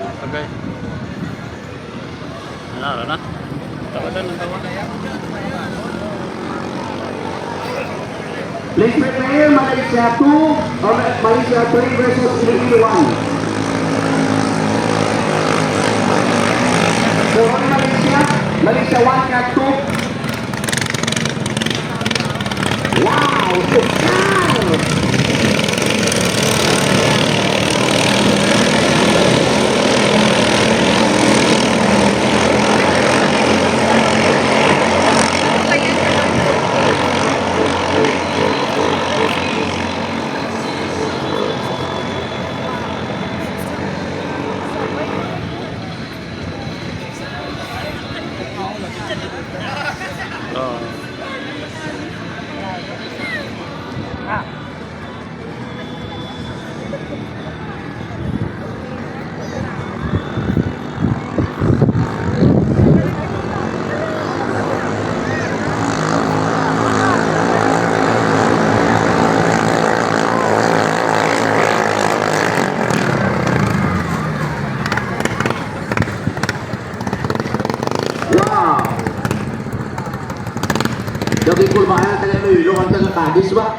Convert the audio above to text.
Okay. Ano na? Tawadan na tawadan. Please prepare Malaysia 2 or Malaysia 3 versus Philippines 1. So on Malaysia 1 got 2. Wow, super! Wow! Dagi kulmahan taga Iloilo ang taga Cadiz ba?